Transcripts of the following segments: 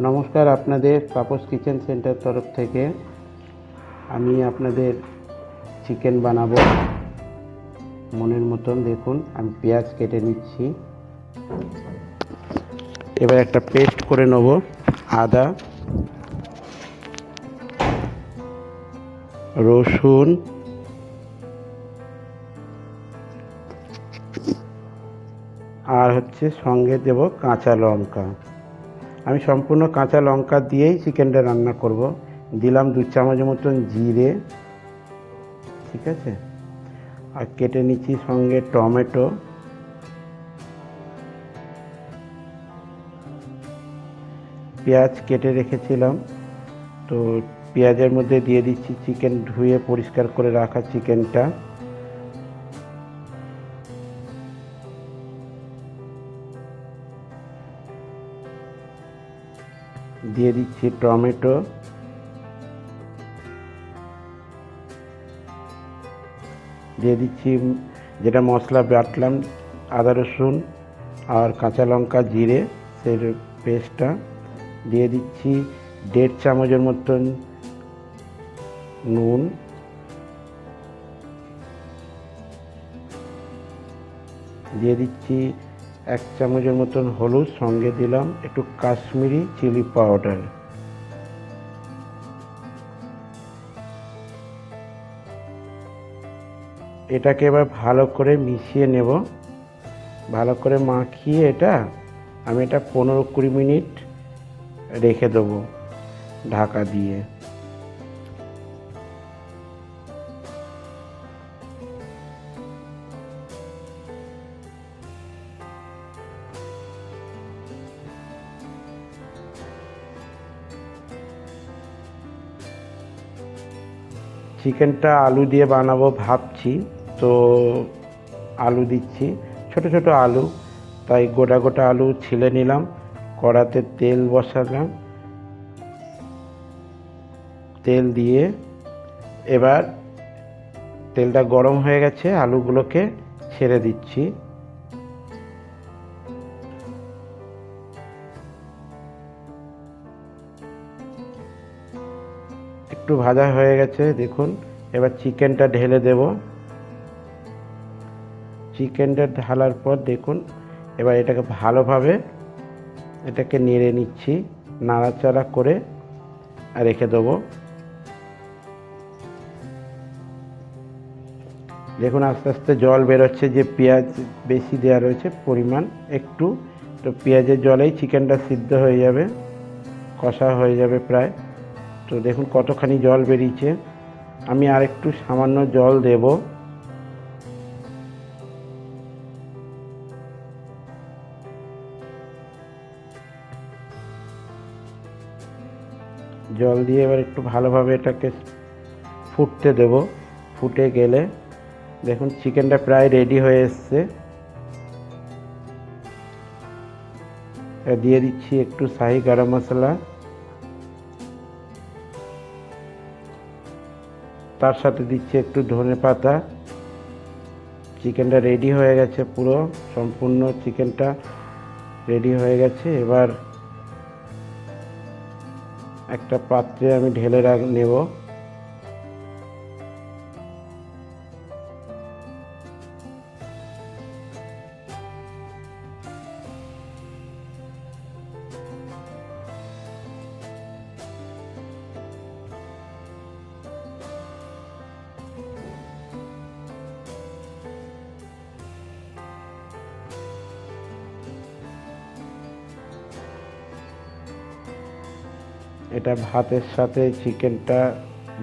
নমস্কার, আপনাদের Tapas kitchen centre তরফ থেকে আমি আপনাদের চিকেন বানাবো মনের মতন। দেখুন, আমি পেঁয়াজ কেটে নিচ্ছি। এবার একটা পেস্ট করে নেব। আদা, রসুন, আর সঙ্গে দেব কাঁচা লঙ্কা। আমি সম্পূর্ণ কাঁচা লঙ্কা দিয়েই চিকেনটা রান্না করব। দিলাম 2 চামচ মতন জিরে, ঠিক আছে। আর কেটে নিচ্ছি সঙ্গে টমেটো, পেঁয়াজ কেটে রেখেছিলাম। তো পেঁয়াজের মধ্যে দিয়ে দিচ্ছি চিকেন, ধুয়ে পরিষ্কার করে রাখা চিকেনটা। দিয়ে দিচ্ছি টমেটো, দিয়ে দিচ্ছি যেটা মশলা বাটলাম, আদা রসুন আর কাঁচা লঙ্কা জিরে, সেই পেস্টটা দিয়ে দিচ্ছি। 1.5 চামচের মতন নুন, দিয়ে দিচ্ছি 1 চামচের মতন হলুদ, সঙ্গে দিলাম একটু কাশ্মীরি চিলি পাউডার। এটাকে এবার ভালো করে মিশিয়ে নেব। ভালো করে মাখিয়ে আমি এটা 15-20 মিনিট রেখে দেবো ঢাকা দিয়ে। চিকেনটা আলু দিয়ে বানাবো ভাবছি, তো আলু দিচ্ছি, ছোট ছোট আলু। তাই গোটা গোটা আলু ছিলে নিলাম। কড়াতে তেল বসালাম, তেল দিয়ে এবার তেলটা গরম হয়ে গেছে, আলুগুলোকে ছেড়ে দিচ্ছি। একটু ভাজা হয়ে গেছে, দেখুন। এবার চিকেনটা ঢেলে দেব। চিকেনটা ঢালার পর দেখুন, এবার এটাকে ভালোভাবে নেড়ে নিচ্ছি, নাড়াচাড়া করে রেখে দেবো। দেখুন আস্তে আস্তে জল বেরোচ্ছে, যে পেঁয়াজ বেশি দেওয়া রয়েছে পরিমাণ একটু, তো পেঁয়াজের জলেই চিকেনটা সিদ্ধ হয়ে যাবে, কষা হয়ে যাবে প্রায়। তো দেখুন কতখানি জল বেরিয়েছে। আমি আর একটু সামান্য জল দেব। জল দিয়ে এবার একটু ভালোভাবে এটাকে ফুটতে দেব। ফুটে গেলে দেখুন চিকেনটা প্রায় রেডি হয়ে এসছে। দিয়ে দিচ্ছি একটু শাহি গরম মশলা, তার সাথে দিচ্ছি একটু ধনেপাতা। চিকেনটা রেডি হয়ে গেছে, পুরো সম্পূর্ণ চিকেনটা রেডি হয়ে গেছে। এবার একটা পাত্রে আমি ঢেলে নেব। এটা ভাতের সাথে চিকেনটা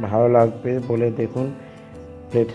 ভালো লাগবে বলে দেখুন প্লেট